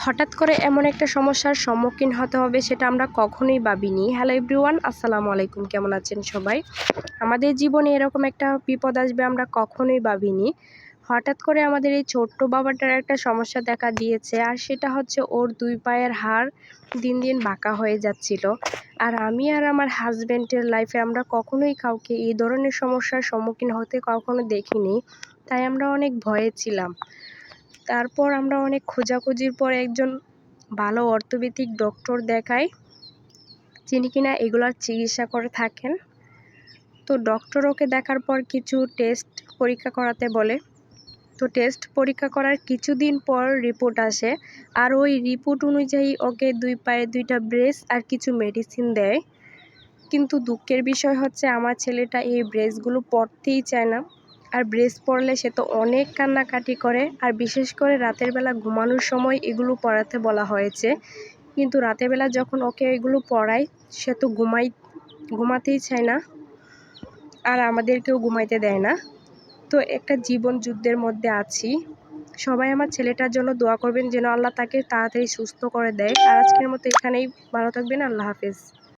হঠাৎ করে এমন একটা সমস্যার সম্মুখীন হতে হবে সেটা আমরা কখনোই ভাবিনি। হ্যালো এভরিওয়ান, আসসালামু আলাইকুম। কেমন আছেন সবাই? আমাদের জীবনে এরকম একটা বিপদ আসবে আমরা কখনোই ভাবিনি। হঠাৎ করে আমাদের এই ছোট্ট বাবাটার একটা সমস্যা দেখা দিয়েছে, আর সেটা হচ্ছে ওর ২ পায়ের হাড় দিন দিন বাঁকা হয়ে যাচ্ছিল। আর আমি আর আমার হাজব্যান্ডের লাইফে আমরা কখনোই কাউকে এই ধরনের সমস্যার সম্মুখীন হতে কখনো দেখিনি। তাই আমরা অনেক ভয়ে ছিলাম। তারপর আমরা অনেক খোঁজাখুঁজির পর একজন ভালো অর্থোপেডিক ডক্টর দেখাই, যিনি কিনা এগুলার চিকিৎসা করে থাকেন। তো ডক্টর ওকে দেখার পর কিছু টেস্ট পরীক্ষা করাতে বলে। তো টেস্ট পরীক্ষা করার কিছুদিন পর রিপোর্ট আসে, আর ওই রিপোর্ট অনুযায়ী ওকে ২ পায়ে ২টা ব্রেস আর কিছু মেডিসিন দেয়। কিন্তু দুঃখের বিষয় হচ্ছে আমার ছেলেটা এই ব্রেসগুলো পরতেই চায় না। আর ব্রেস পরলে সে তো অনেক কান্নাকাটি করে, আর বিশেষ করে রাতের বেলা ঘুমানোর সময় এগুলো পরাতে বলা হয়েছে। কিন্তু রাতের বেলা যখন ওকে এগুলো পরাই, সে তো ঘুমাতেই চায় না, আর আমাদেরকেও ঘুমাইতে দেয় না। তো একটা জীবন যুদ্ধের মধ্যে আছি। সবাই আমার ছেলেটার জন্য দোয়া করবেন যেন আল্লাহ তাকে তাড়াতাড়ি সুস্থ করে দেয়। আর আজকের মতো এখানেই। ভালো থাকবেন। আল্লাহ হাফেজ।